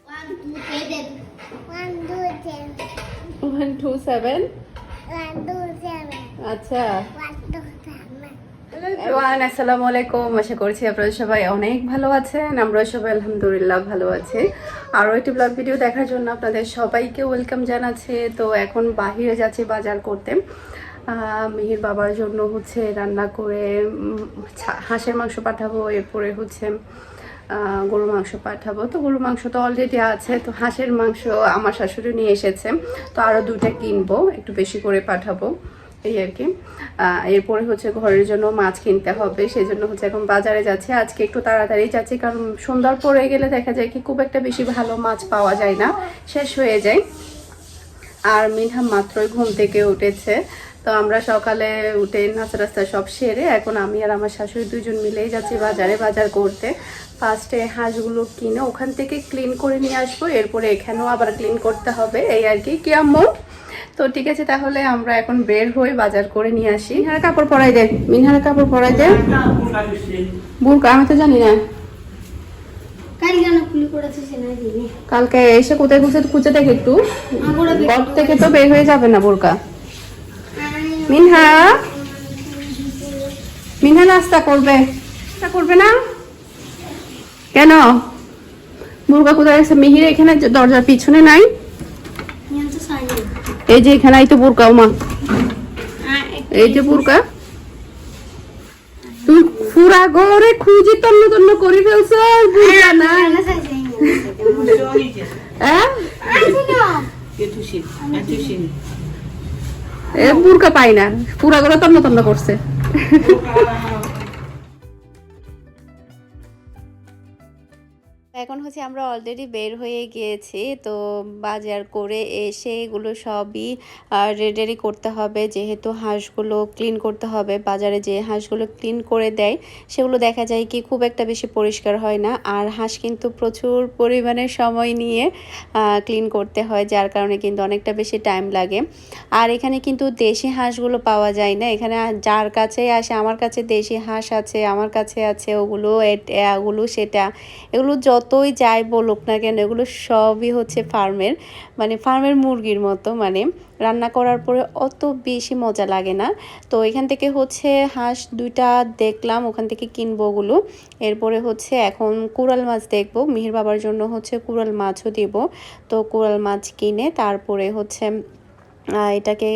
127 আচ্ছা। আসসালামু আলাইকুম, আশা করছি আপনারা সবাই অনেক ভালো আছেন। আমরা সবাই আলহামদুলিল্লাহ ভালো আছি। আরও একটি ব্লগ ভিডিও দেখার জন্য আপনাদের সবাইকে ওয়েলকাম জানাচ্ছি। তো এখন বাহিরে যাচ্ছি বাজার করতে। মিহির বাবার জন্য হচ্ছে রান্না করে হাঁসের মাংস পাঠাবো, এরপরে হচ্ছে গরুর মাংস পাঠাবো। তো গরুর মাংস তো অলরেডি আছে, তো হাঁসের মাংস আমার শাশুড়ি নিয়ে এসেছে, তো আরও 2টা কিনবো, একটু বেশি করে পাঠাবো এই আর কি। এরপরে হচ্ছে ঘরের জন্য মাছ কিনতে হবে, সেই জন্য হচ্ছে এখন বাজারে যাচ্ছে। আজকে একটু তাড়াতাড়ি যাচ্ছি, কারণ সন্ধ্যার পরে গেলে দেখা যায় কি খুব একটা বেশি ভালো মাছ পাওয়া যায় না, শেষ হয়ে যায়। আর মিনহা মাত্রই ঘুম থেকে উঠেছে, তো আমরা সকালে উঠে নাস্তা রাস্তা সব সেরে এখন আমি আর আমার শাশুড়ি দুজন মিলেই যাচ্ছি বাজারে বাজার করতে। ফার্স্টে হাঁসগুলো কিনে ওখান থেকে ক্লিন করে নিয়ে আসবো, এরপরে এখানেও আবার ক্লিন করতে হবে এই আর কি। কি আম্মু? তো ঠিক আছে, তাহলে আমরা এখন বের হই, বাজার করে নিয়ে আসি। মিনহার কাপড় পরাই দে, মিনহার কাপড় পরাই দে। বুরকা আমি তো জানি না, কালকে এসে কোথায় খুঁজে দেখে একটু ঘর থেকে তো বের হয়ে যাবে না বোরকা। মিনহা মিনহা নাস্তা করবে, নাস্তা করবে না কেন? বোরকা কোথায় আছে? মিহির এখানে দরজার পিছনে নাই, এই যে এখানে তো বোরকা। মা এই যে বোরকা, তুমি পুরা ঘরে খুঁজি তন্ন তন্ন করে ফেলছো, বোরকা না। বোরকা পাই না, পুরা ঘরে তন্ন তন্ন করছে। এখন হচ্ছে আমরা অলরেডি বের হয়ে গিয়েছি, তো বাজার করে এসে এগুলো সবই রেডি করতে হবে, যেহেতু হাঁসগুলো ক্লিন করতে হবে। বাজারে যে হাঁসগুলো ক্লিন করে দেয় সেগুলো দেখা যায় কি খুব একটা বেশি পরিষ্কার হয় না, আর হাঁস কিন্তু প্রচুর পরিমাণে সময় নিয়ে ক্লিন করতে হয়, যার কারণে কিন্তু অনেকটা বেশি টাইম লাগে। আর এখানে কিন্তু দেশি হাঁসগুলো পাওয়া যায় না, এখানে যার কাছেই আসে, আমার কাছে দেশি হাঁস আছে, আমার কাছে আছে ওগুলো এগুলো সেটা, এগুলো যতই যাই বলুক না কেন এগুলো সবই হচ্ছে ফার্মের, মানে ফার্মের মুরগির মতো, মানে রান্না করার পরে অত বেশি মজা লাগে না। তো এখান থেকে হচ্ছে হাঁস 2টা দেখলাম, ওখান থেকে কিনবো ওগুলো। এরপরে হচ্ছে এখন কুড়াল মাছ দেখবো, মিহির বাবার জন্য হচ্ছে কুড়াল মাছও দিব। তো কুড়াল মাছ কিনে তারপরে হচ্ছে এটাকে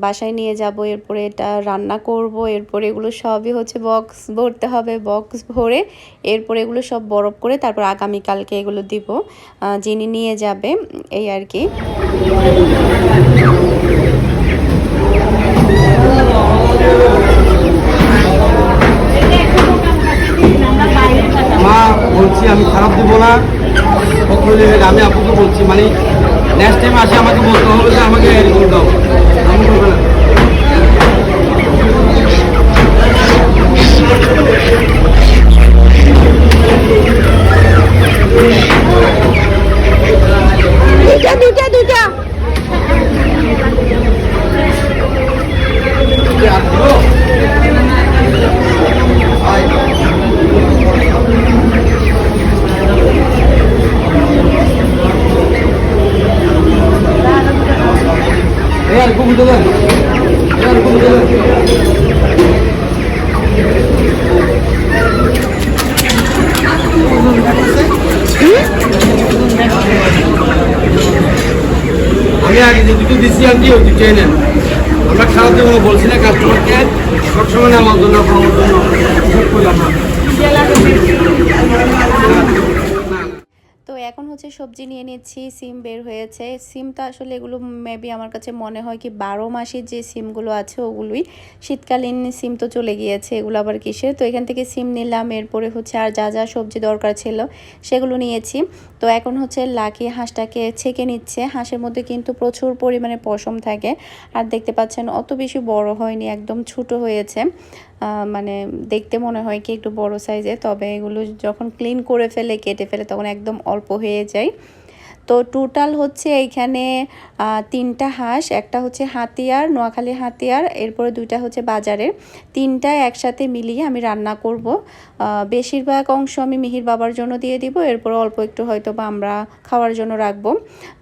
বাসায় নিয়ে যাব, এরপরে এটা রান্না করব। এরপরে এগুলো সবই হচ্ছে বক্স ভরতে হবে, বক্স ভরে এরপরে এগুলো সব বরফ করে তারপর আগামীকালকে এগুলো দিব, যিনি নিয়ে যাবে এই আর কি। মা বলছি আমি খারাপ দেবো না, আমি আপনাকে বলছি, মানে নেক্সট টাইম আসে আমাকে বলতে হবে যে আমাকে এরকম দাও, আমি করবো না। দুইটা আমি আগে যে দুটো দিচ্ছি আর কি ওই দুটো নেন, আমরা খারাপ দেবো বলছি না কাস্টমারকে, সবসময় আমার জন্য আমার জন্য। তো এখন হচ্ছে সবজি নিয়ে নিচ্ছি, সিম বের হয়েছে। সিমটা আসলে এগুলো মেবি আমার কাছে মনে হয় কি 12 মাসের যে সিমগুলো আছে ওগুলোই, শীতকালীন সিম তো চলে গিয়েছে, এগুলো আবার কিসের। তো এখান থেকে সিম নিলাম, এরপরে হচ্ছে আর যা যা সবজি দরকার ছিল সেগুলো নিয়েছি। তো এখন হচ্ছে লাকি হাঁসটাকে ছেঁকে নিচ্ছে। হাঁসের মধ্যে কিন্তু প্রচুর পরিমাণে পশম থাকে, আর দেখতে পাচ্ছেন অত বেশি বড় হয়নি, একদম ছোট হয়েছে। মানে দেখতে মনে হয় কি একটু বড় সাইজে, তবে এগুলো যখন ক্লিন করে ফেলে কেটে ফেলে তখন একদম অল্প হয়ে যায়। তো টোটাল হচ্ছে এইখানে 3টা হাঁস, একটা হচ্ছে হাতিয়ার, নোয়াখালী হাতিয়ার, এরপরে 2টা হচ্ছে বাজারের, 3টা একসাথে মিলিয়ে আমি রান্না করব। বেশিরভাগ অংশ আমি মিহির বাবার জন্য দিয়ে দিব, এরপর অল্প একটু হয়তো বা আমরা খাওয়ার জন্য রাখবো।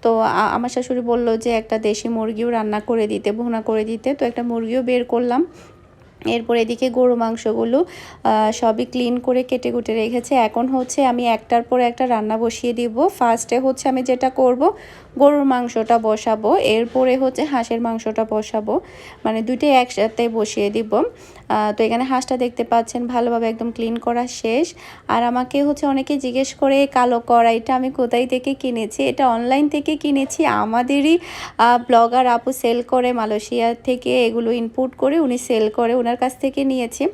তো আমার শাশুড়ি বলল যে একটা দেশি মুরগিও রান্না করে দিতে, ভুনা করে দিতে, তো একটা মুরগিও বের করলাম। এরপর এদিকে গরু মাংসগুলো সবই ক্লিন করে কেটে কুটে রেখেছে। এখন হচ্ছে আমি একটার পর একটা রান্না বসিয়ে দিব। ফার্স্টে হচ্ছে আমি যেটা করব, গরুর মাংসটা বসাবো, এরপরে হচ্ছে হাঁসের মাংসটা বসাবো, মানে দুইটাই একসাথে বসিয়ে দিব। তো এখানে হাঁসটা দেখতে পাচ্ছেন ভালোভাবে একদম ক্লিন করা শেষ। আর আমাকে হচ্ছে অনেকে জিজ্ঞেস করে কালো কড়াইটা আমি কোথায় থেকে কিনেছি। এটা অনলাইন থেকে কিনেছি, আমাদেরই ব্লগার আপু সেল করে, মালয়েশিয়া থেকে এগুলো ইনপুট করে উনি সেল করে, ওনার কাছ থেকে নিয়েছি।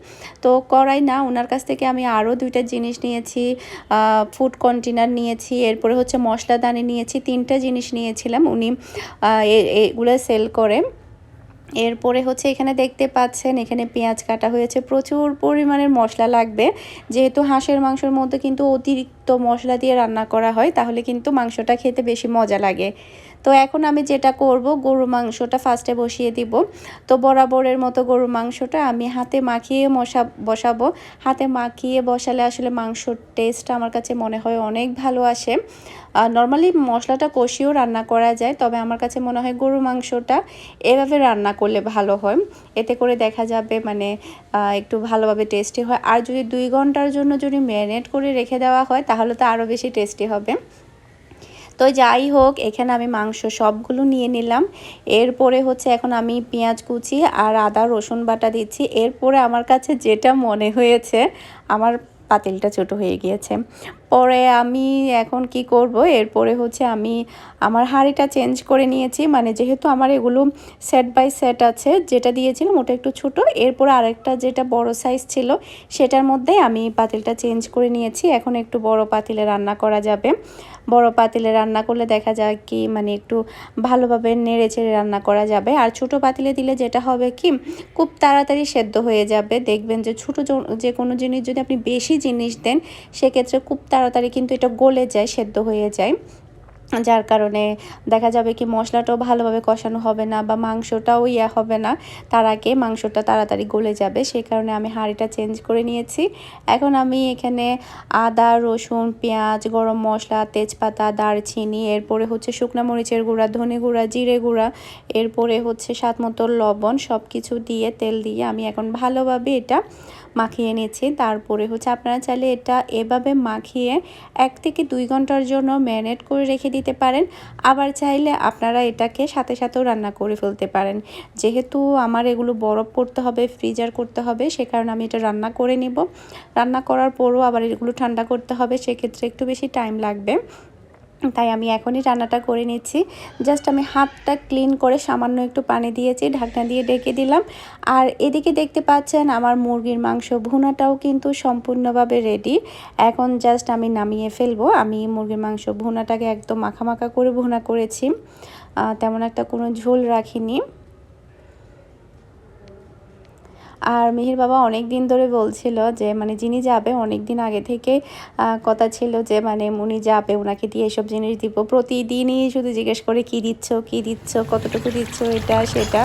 তো কড়াই না, ওনার কাছ থেকে আমি আরও 2টা জিনিস নিয়েছি, ফুড কন্টেনার নিয়েছি, এরপরে হচ্ছে মশলাদানি নিয়েছি, 3টা জিনিস নিয়েছিলাম, উনি এগুলো সেল করে। এরপরে হচ্ছে এখানে দেখতে পাচ্ছেন এখানে পেঁয়াজ কাটা হয়েছে, প্রচুর পরিমাণের মশলা লাগবে, যেহেতু হাঁসের মাংসের মধ্যে কিন্তু অতিরিক্ত মশলা দিয়ে রান্না করা হয়, তাহলে কিন্তু মাংসটা খেতে বেশি মজা লাগে। তো এখন আমি যেটা করব, গরুর মাংসটা ফার্স্টে বসিয়ে দিব। তো বরাবরের মতো গরুর মাংসটা আমি হাতে মাখিয়ে বসাবো। হাতে মাখিয়ে বসালে আসলে মাংসর টেস্টটা আমার কাছে মনে হয় অনেক ভালো আসে। নর্মালি মশলাটা কষিয়েও রান্না করা যায়, তবে আমার কাছে মনে হয় গরুর মাংসটা এভাবে রান্না করলে ভালো হয়। এতে করে দেখা যাবে মানে একটু ভালোভাবে টেস্টি হয়। আর যদি 2 ঘন্টার জন্য যদি ম্যারিনেট করে রেখে দেওয়া হয় তাহলে তো আরও বেশি টেস্টি হবে। তো যাই হোক, এখানে আমি মাংস সবগুলো নিয়ে নিলাম। এরপরে হচ্ছে এখন আমি পেঁয়াজ কুচি আর আদা রসুন বাটা দিচ্ছি। এরপরে আমার কাছে যেটা মনে হয়েছে, আমার পাতিলটা ছোট হয়ে গিয়েছে। পরে আমি এখন কি করব, এরপরে হচ্ছে আমি আমার হাঁড়িটা চেঞ্জ করে নিয়েছি, মানে যেহেতু আমার এগুলো সেট বাই সেট আছে, যেটা দিয়েছিলাম ওটা একটু ছোট, এরপর আরেকটা যেটা বড় সাইজ ছিল সেটার মধ্যে আমি পাতিলটা চেঞ্জ করে নিয়েছি। এখন একটু বড় পাতিলে রান্না করা যাবে। বড় পাতিলে রান্না করলে দেখা যায় কি মানে একটু ভালোভাবে নেড়ে চেড়ে রান্না করা যাবে। আর ছোট পাতিলে দিলে যেটা হবে কি, খুব তাড়াতাড়ি সেদ্ধ হয়ে যাবে। দেখবেন যে ছোটো যে কোনো জিনিস যদি আপনি বেশি জিনিস দেন, সেক্ষেত্রে খুব তাড়াতাড়ি কিন্তু এটা গলে যায়, সেদ্ধ হয়ে যায়। যার কারণে দেখা যাবে কি মশলাটাও ভালোভাবে কষানো হবে না, বা মাংসটাও হবে না, তার আগে মাংসটা তাড়াতাড়ি গলে যাবে। সেই কারণে আমি হাঁড়িটা চেঞ্জ করে নিয়েছি। এখন আমি এখানে আদা রসুন পেঁয়াজ গরম মশলা তেজপাতা দারচিনি, এরপরে হচ্ছে শুকনো মরিচের গুঁড়া ধনে গুঁড়া জিরে গুঁড়া, এরপরে হচ্ছে স্বাদ মতো লবণ, সব কিছু দিয়ে তেল দিয়ে আমি এখন ভালোভাবে এটা মাখিয়ে নিয়েছি। তারপরে হচ্ছে আপনারা চাইলে এটা এভাবে মাখিয়ে 1 থেকে 2 ঘন্টার জন্য ম্যারিনেট করে রেখে দিতে পারেন। আবার চাইলে আপনারা এটাকে সাথে সাথেও রান্না করে ফেলতে পারেন। যেহেতু আমার এগুলো বরফ করতে হবে, ফ্রিজার করতে হবে, সে কারণে আমি এটা রান্না করে নিব। রান্না করার পরও আবার এগুলো ঠান্ডা করতে হবে, সেক্ষেত্রে একটু বেশি টাইম লাগবে। তাই আমি এখনই রান্নাটা করে নিচ্ছি। জাস্ট আমি হাতটা ক্লিন করে সামান্য একটু পানি দিয়েছি, ঢাকনা দিয়ে ঢেকে দিলাম। আর এদিকে দেখতে পাচ্ছেন আমার মুরগির মাংস ভুনাটাও কিন্তু সম্পূর্ণভাবে রেডি। এখন জাস্ট আমি নামিয়ে ফেলবো। আমি মুরগির মাংস ভুনাটাকে একদম মাখা মাখা করে ভুনা করেছি, তেমন একটা কোনো ঝোল রাখিনি। আর মিহির বাবা অনেক দিন ধরে বলছিল যে মানে যিনি যাবে, অনেক দিন আগে থেকে কথা ছিল যে মানে উনি যাবে, ওনাকে দিয়ে এসব জিনিস দিব। প্রতিদিনই শুধু জিজ্ঞেস করে কী দিচ্ছ কতটুকু দিচ্ছ, এটা সেটা।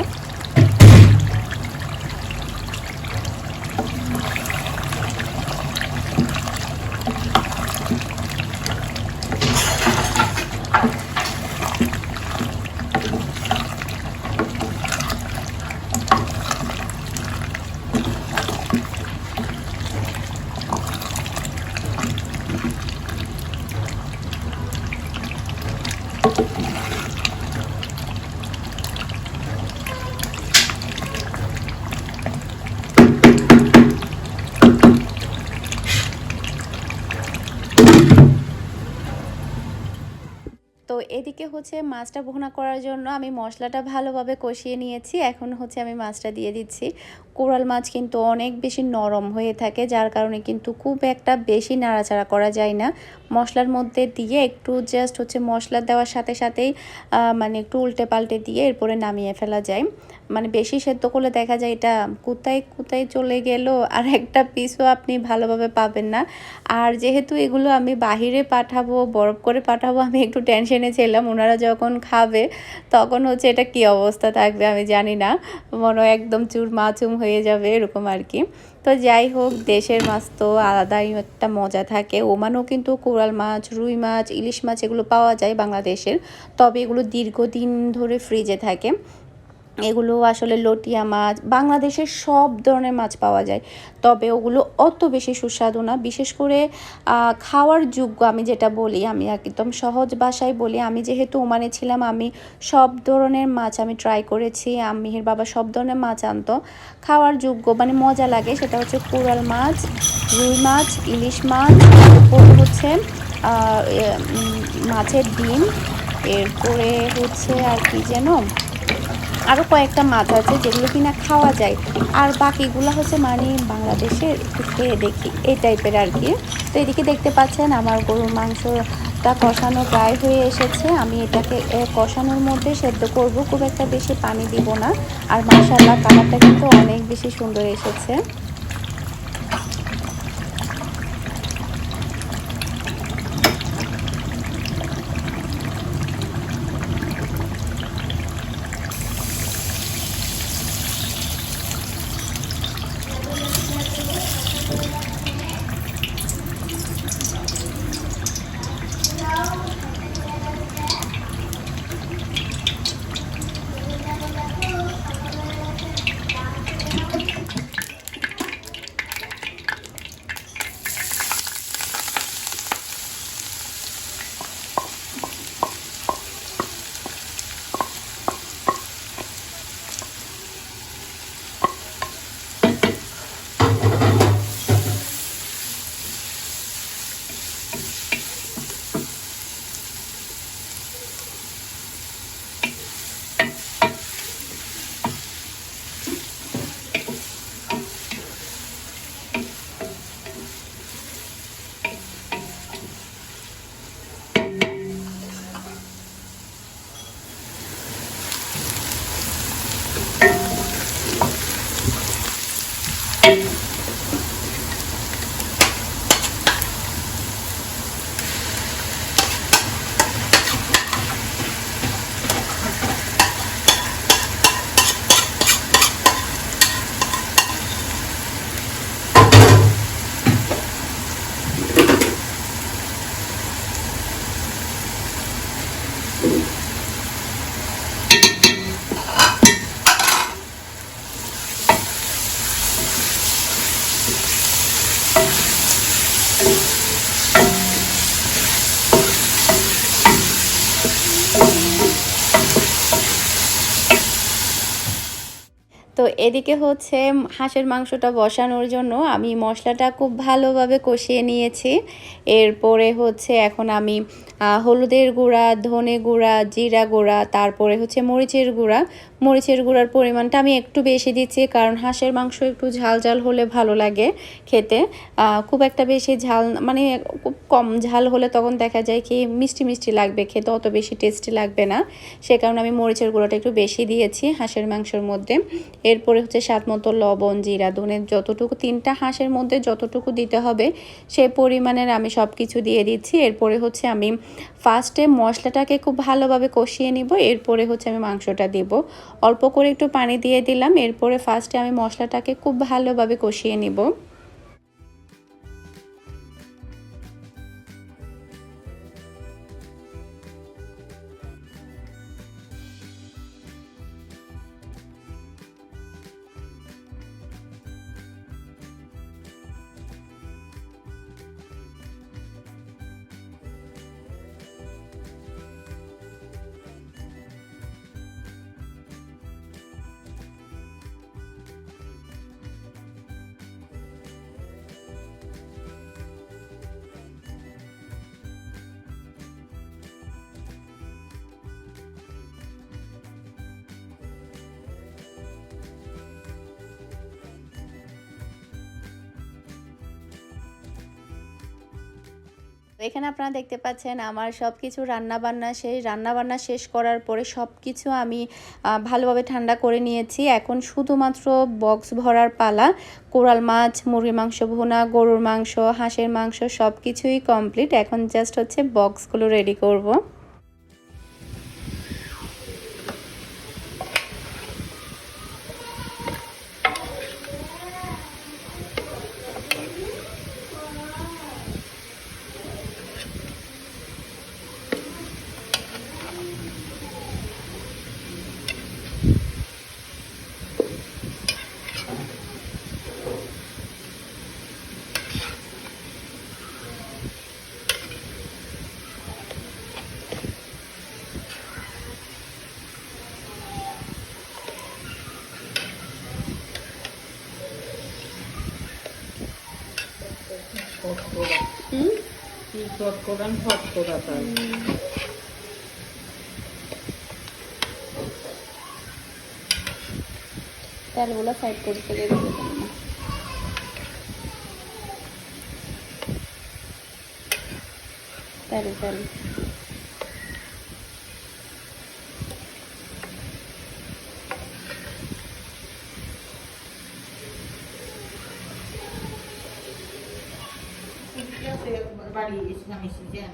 তো এদিকে হচ্ছে মাছটা ভুনা করার জন্য আমি মশলাটা ভালোভাবে কষিয়ে নিয়েছি। এখন হচ্ছে আমি মাছটা দিয়ে দিচ্ছি। কোরাল মাছ কিন্তু অনেক বেশি নরম হয়ে থাকে, যার কারণে কিন্তু খুব একটা বেশি নাড়াচাড়া করা যায় না। মশলার মধ্যে দিয়ে একটু জাস্ট হচ্ছে মশলা দেওয়ার সাথে সাথেই মানে একটু উল্টে পাল্টে দিয়ে এরপরে নামিয়ে ফেলা যায়। মানে বেশি সেদ্ধ করলে দেখা যায় এটা কোথায় কোথায় চলে গেল, আর একটা পিসও আপনি ভালোভাবে পাবেন না। আর যেহেতু এগুলো আমি বাহিরে পাঠাবো, বরফ করে পাঠাবো, আমি একটু টেনশনে এনেছিলাম, ওনারা যখন খাবে তখন হচ্ছে এটা কী অবস্থা থাকবে আমি জানি না, মনে হয় একদম চুরমাচুম হয়ে যাবে এরকম আর কি। তো যাই হোক, দেশের মাছ তো আলাদাই একটা মজা থাকে। ওমানেও কিন্তু কোরাল মাছ, রুই মাছ, ইলিশ মাছ এগুলো পাওয়া যায় বাংলাদেশের, তবে এগুলো দীর্ঘদিন ধরে ফ্রিজে থাকে। এগুলো আসলে লটিয়া মাছ, বাংলাদেশের সব ধরনের মাছ পাওয়া যায়, তবে ওগুলো অত বেশি সুস্বাদু না। বিশেষ করে খাওয়ার যোগ্য আমি যেটা বলি, আমি একদম সহজ ভাষায় বলি, আমি যেহেতু ওমানে ছিলাম আমি সব ধরনের মাছ আমি ট্রাই করেছি। আম্মির বাবা সব ধরনের মাছ আনতো, খাওয়ার যোগ্য মানে মজা লাগে সেটা হচ্ছে কোরাল মাছ, রুই মাছ, ইলিশ মাছ, এরপরে হচ্ছে মাছের ডিম, এরপরে হচ্ছে আর কি যেন আরও কয়েকটা মাছ আছে যেগুলো কিনা খাওয়া যায়, আর বাকিগুলো হচ্ছে মানে বাংলাদেশে একটু খেয়ে দেখি এই টাইপের আর কি। তো এদিকে দেখতে পাচ্ছেন আমার গরুর মাংসটা কষানো প্রায় হয়ে এসেছে। আমি এটাকে কষানোর মধ্যে সেদ্ধ করব, খুব একটা বেশি পানি দিব না। আর মাশাআল্লাহ কালারটা কিন্তু অনেক বেশি সুন্দর এসেছে। তো এদিকে হচ্ছে হাঁসের মাংসটা বসানোর জন্য আমি মশলাটা খুব ভালোভাবে কষিয়ে নিয়েছি। এরপরে হচ্ছে এখন আমি হলুদের গুঁড়া, ধনে গুঁড়া, জিরা গুঁড়া, তারপরে হচ্ছে মরিচের গুঁড়া। মরিচের গুঁড়ার পরিমাণটা আমি একটু বেশি দিচ্ছি, কারণ হাঁসের মাংস একটু ঝাল ঝাল হলে ভালো লাগে খেতে। খুব একটা বেশি ঝাল মানে খুব কম ঝাল হলে তখন দেখা যায় কি মিষ্টি মিষ্টি লাগবে, খেতে অত বেশি টেস্টি লাগবে না। সে কারণে আমি মরিচের গুঁড়োটা একটু বেশি দিয়েছি হাঁসের মাংসের মধ্যে। এরপরে হচ্ছে স্বাদ মতো লবণ, জিরা, ধনে, যতটুকু 3টা হাঁসের মধ্যে যতটুকু দিতে হবে সেই পরিমাণের আমি সব কিছু দিয়ে দিচ্ছি। এরপরে হচ্ছে আমি ফার্স্টে মশলাটাকে খুব ভালোভাবে কষিয়ে নিব, এরপরে হচ্ছে আমি মাংসটা দিব। অল্প করে একটু পানি দিয়ে দিলাম, এরপরে ফার্স্টে আমি মশলাটাকে খুব ভালোভাবে কষিয়ে নিব। এখানে আপনারা দেখতে পাচ্ছেন আমার সব কিছু রান্নাবান্না শেষ করার পরে সব কিছু আমি ভালোভাবে ঠান্ডা করে নিয়েছি। এখন শুধুমাত্র বক্স ভরার পালা। কোরাল মাছ, মুরগির মাংস ভুনা, গরুর মাংস, হাঁসের মাংস সব কিছুই কমপ্লিট। এখন জাস্ট হচ্ছে বক্সগুলো রেডি করব। ফটকরা হুম কি ফটকরা ফটকরা তাই তেলগুলো সাইড করে ফেলে দিতে হবে। তেল তেল বাড়ি ইসলাম এসেছেন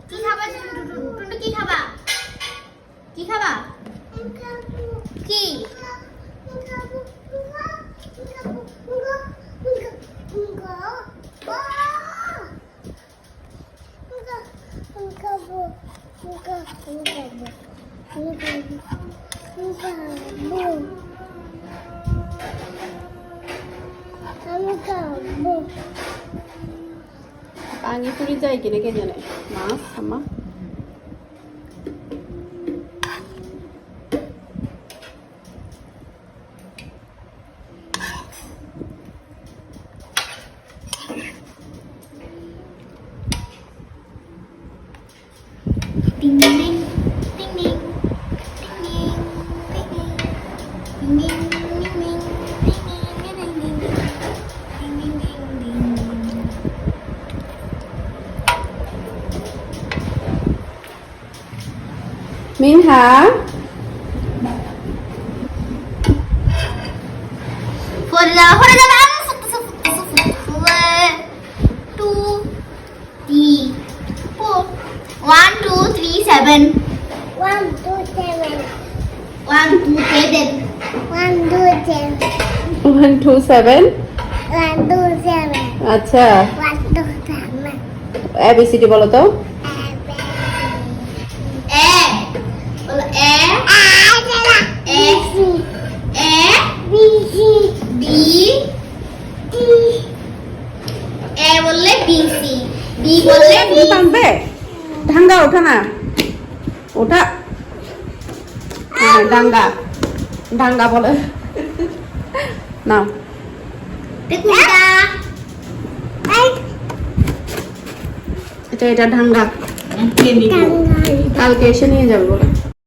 কি খাবা টুনটু কি খাবা কি খাবা কি পানিপুরি যায় কিনা কে জানে মাছ আম্মা Ding ding ding ding ding ding ding ding মিনহা One, two, three, seven. 1, 2, 7. 1, 2, 7. 1, 2, 7. 127 1, 2, 7. আচ্ছা 1, 2, 7. এবিসিডি বলো তো A. বলো A. A. A. B, C, B. D, A বললে B, C. B বললে B. টানবে ঢাঙ্গা ওঠা না ওঠা হ্যাঁ ডাঙ্গা ডাঙ্গা বলে নাও দেখুন এটা ঢাঙ্গা কে নিব কালকে এসে নিয়ে যাবে বলে